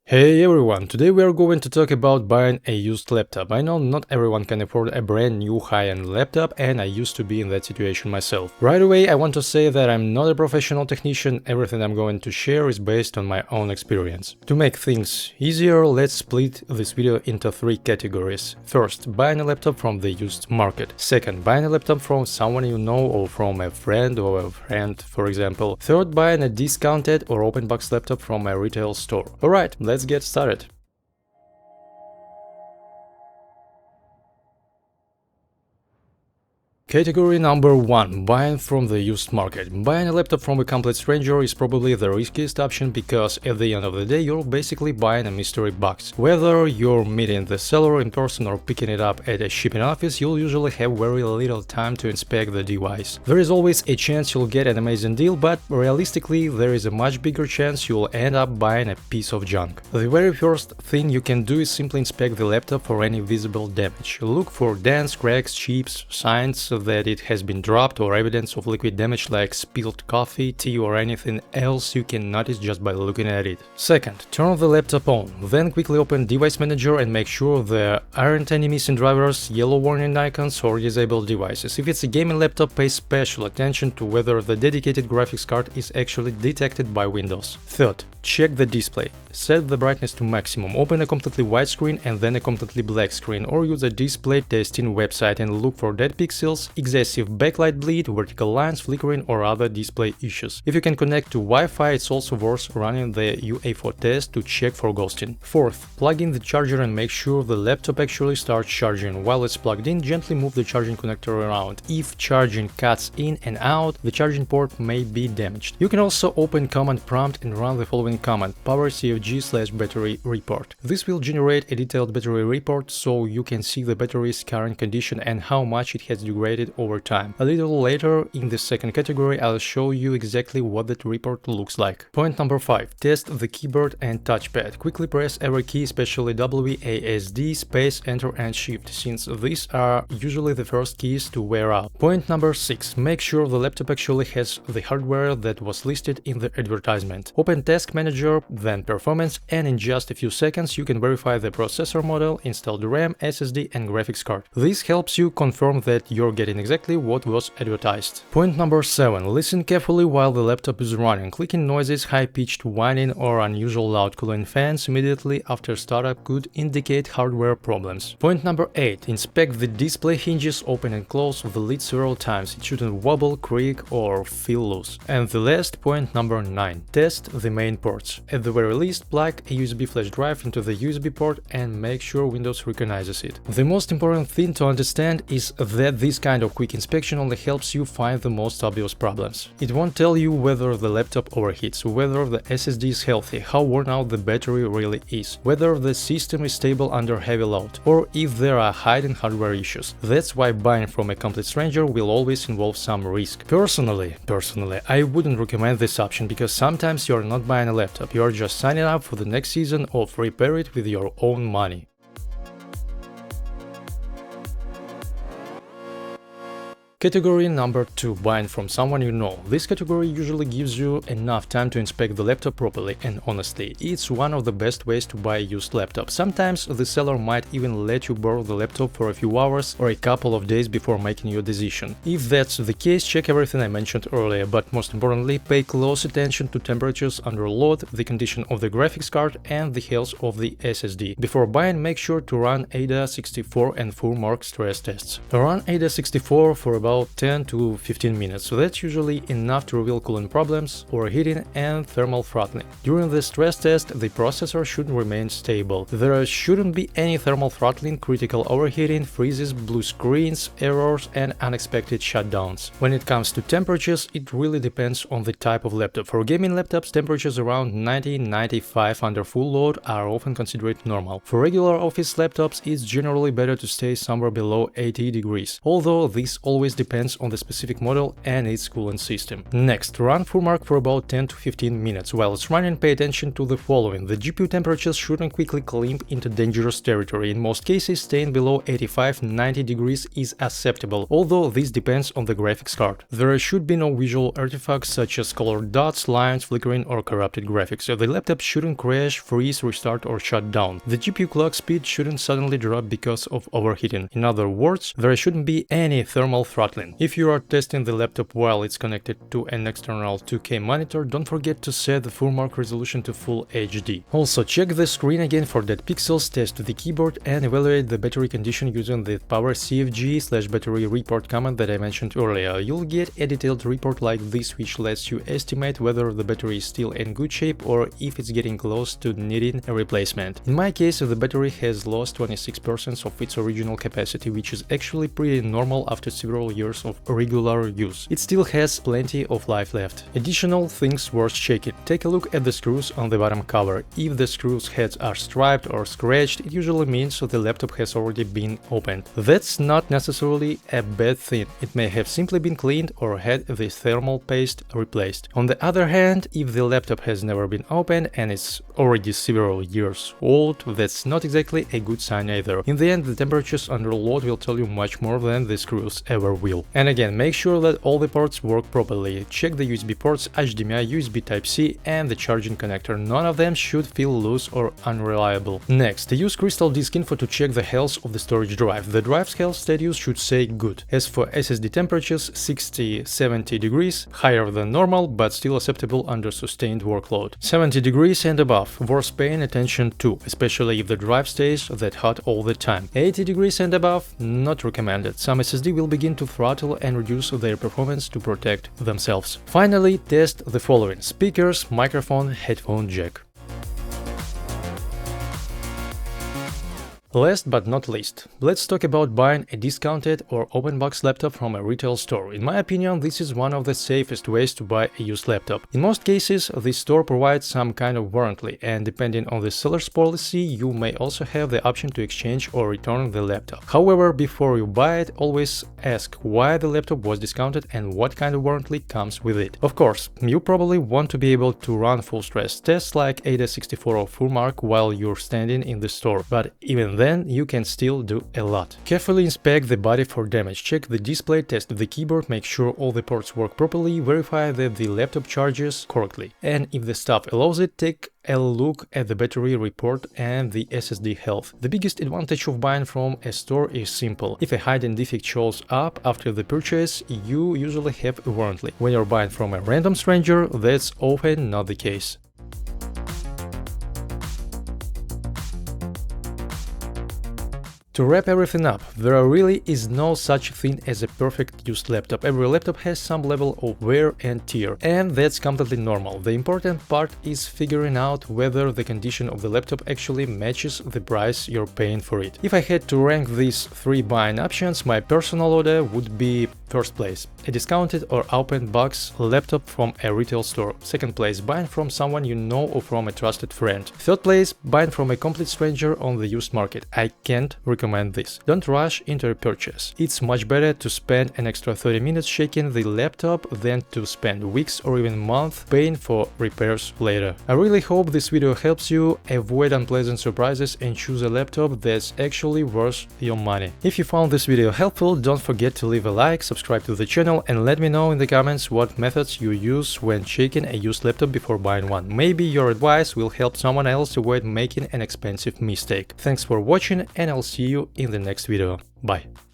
Hey everyone, today we are going to talk about buying a used laptop. I know not everyone can afford a brand new high-end laptop, and I used to be in that situation myself. Right away, I want to say that I'm not a professional technician. Everything I'm going to share is based on my own experience. To make things easier, let's split this video into three categories. First, buying a laptop from the used market. Second, buying a laptop from someone you know or from a friend, for example. Third, buying a discounted or open box laptop from a retail store. Alright, let's get started. Category number 1. Buying from the used market. Buying a laptop from a complete stranger is probably the riskiest option because at the end of the day you're basically buying a mystery box. Whether you're meeting the seller in person or picking it up at a shipping office, you'll usually have very little time to inspect the device. There is always a chance you'll get an amazing deal, but realistically there is a much bigger chance you'll end up buying a piece of junk. The very first thing you can do is simply inspect the laptop for any visible damage. Look for dents, cracks, chips, signs that it has been dropped, or evidence of liquid damage like spilled coffee, tea, or anything else you can notice just by looking at it. Second, turn the laptop on, then quickly open Device Manager and make sure there aren't any missing drivers, yellow warning icons, or disabled devices. If it's a gaming laptop, pay special attention to whether the dedicated graphics card is actually detected by Windows. Third, check the display. Set the brightness to maximum, open a completely white screen and then a completely black screen, or use a display testing website and look for dead pixels, excessive backlight bleed, vertical lines, flickering, or other display issues. If you can connect to Wi-Fi, it's also worth running the UA4 test to check for ghosting. Fourth, plug in the charger and make sure the laptop actually starts charging. While it's plugged in, gently move the charging connector around. If charging cuts in and out, the charging port may be damaged. You can also open Command Prompt and run the following command: powercfg/battery report. This will generate a detailed battery report so you can see the battery's current condition and how much it has degraded over time. A little later in the second category I'll show you exactly what that report looks like. Point number 5. Test the keyboard and touchpad. Quickly press every key, especially WASD, space, enter and shift, since these are usually the first keys to wear out. Point number 6. Make sure the laptop actually has the hardware that was listed in the advertisement. Open Task Manager, then Performance, and in just a few seconds you can verify the processor model, install the RAM, SSD and graphics card. This helps you confirm that you're getting exactly what was advertised. Point number 7. Listen carefully while the laptop is running. Clicking noises, high-pitched whining or unusual loud cooling fans immediately after startup could indicate hardware problems. Point number 8. Inspect the display hinges, open and close the lid several times. It shouldn't wobble, creak or feel loose. And the last point, number 9. Test the main ports. At the very least, plug a USB flash drive into the USB port and make sure Windows recognizes it. The most important thing to understand is that this kind of quick inspection only helps you find the most obvious problems. It won't tell you whether the laptop overheats, whether the SSD is healthy, how worn out the battery really is, whether the system is stable under heavy load, or if there are hidden hardware issues. That's why buying from a complete stranger will always involve some risk. Personally, I wouldn't recommend this option because sometimes you're not buying a laptop, you're just signing up for the next season of repair it with your own money. Category number 2. Buying from someone you know. This category usually gives you enough time to inspect the laptop properly, and honestly, it's one of the best ways to buy a used laptop. Sometimes the seller might even let you borrow the laptop for a few hours or a couple of days before making your decision. If that's the case, check everything I mentioned earlier, but most importantly, pay close attention to temperatures under load, the condition of the graphics card and the health of the SSD. Before buying, make sure to run AIDA64 and full mark stress tests. Run AIDA64 for about 10 to 15 minutes, so that's usually enough to reveal cooling problems, overheating and thermal throttling. During the stress test, the processor should remain stable. There shouldn't be any thermal throttling, critical overheating, freezes, blue screens, errors and unexpected shutdowns. When it comes to temperatures, it really depends on the type of laptop. For gaming laptops, temperatures around 90-95 under full load are often considered normal. For regular office laptops, it's generally better to stay somewhere below 80 degrees, although this always always depends on the specific model and its coolant system. Next, run FurMark for about 10 to 15 minutes. While it's running, pay attention to the following. The GPU temperatures shouldn't quickly climb into dangerous territory. In most cases, staying below 85-90 degrees is acceptable, although this depends on the graphics card. There should be no visual artifacts such as colored dots, lines, flickering or corrupted graphics. So the laptop shouldn't crash, freeze, restart or shut down. The GPU clock speed shouldn't suddenly drop because of overheating. In other words, there shouldn't be any thermal throttling. If you are testing the laptop while it's connected to an external 2K monitor, don't forget to set the FurMark resolution to Full HD. Also, check the screen again for dead pixels, test the keyboard and evaluate the battery condition using the power cfg/battery report command that I mentioned earlier. You'll get a detailed report like this which lets you estimate whether the battery is still in good shape or if it's getting close to needing a replacement. In my case, the battery has lost 26% of its original capacity, which is actually pretty normal after several years of regular use. It still has plenty of life left. Additional things worth checking. Take a look at the screws on the bottom cover. If the screws heads are striped or scratched, it usually means the laptop has already been opened. That's not necessarily a bad thing. It may have simply been cleaned or had the thermal paste replaced. On the other hand, if the laptop has never been opened and it's already several years old, that's not exactly a good sign either. In the end, the temperatures under load will tell you much more than the screws ever will. And again, make sure that all the ports work properly. Check the USB ports, HDMI, USB Type-C and the charging connector. None of them should feel loose or unreliable. Next, use Crystal Disk Info to check the health of the storage drive. The drive's health status should say good. As for SSD temperatures, 60-70 degrees, higher than normal but still acceptable under sustained workload. 70 degrees and above, worth paying attention to, especially if the drive stays that hot all the time. 80 degrees and above, not recommended. Some SSD will begin to throttle and reduce their performance to protect themselves. Finally, test the following: speakers, microphone, headphone jack. Last but not least, let's talk about buying a discounted or open box laptop from a retail store. In my opinion, this is one of the safest ways to buy a used laptop. In most cases, the store provides some kind of warranty, and depending on the seller's policy, you may also have the option to exchange or return the laptop. However, before you buy it, always ask why the laptop was discounted and what kind of warranty comes with it. Of course, you probably want to be able to run full stress tests like AIDA64 or FurMark while you're standing in the store, but even then, you can still do a lot. Carefully inspect the body for damage, check the display, test the keyboard, make sure all the ports work properly, verify that the laptop charges correctly, and if the staff allows it, take a look at the battery report and the SSD Health. The biggest advantage of buying from a store is simple. If a hidden defect shows up after the purchase, you usually have a warranty. When you're buying from a random stranger, that's often not the case. To wrap everything up, there really is no such thing as a perfect used laptop. Every laptop has some level of wear and tear, and that's completely normal. The important part is figuring out whether the condition of the laptop actually matches the price you're paying for it. If I had to rank these three buying options, my personal order would be: first place, a discounted or open box laptop from a retail store. Second place, buying from someone you know or from a trusted friend. Third place, buying from a complete stranger on the used market. I can't recommend this. Don't rush into a purchase. It's much better to spend an extra 30 minutes shaking the laptop than to spend weeks or even months paying for repairs later. I really hope this video helps you avoid unpleasant surprises and choose a laptop that's actually worth your money. If you found this video helpful, don't forget to leave a like, subscribe to the channel and let me know in the comments what methods you use when checking a used laptop before buying one. Maybe your advice will help someone else avoid making an expensive mistake. Thanks for watching and I'll see you in the next video. Bye.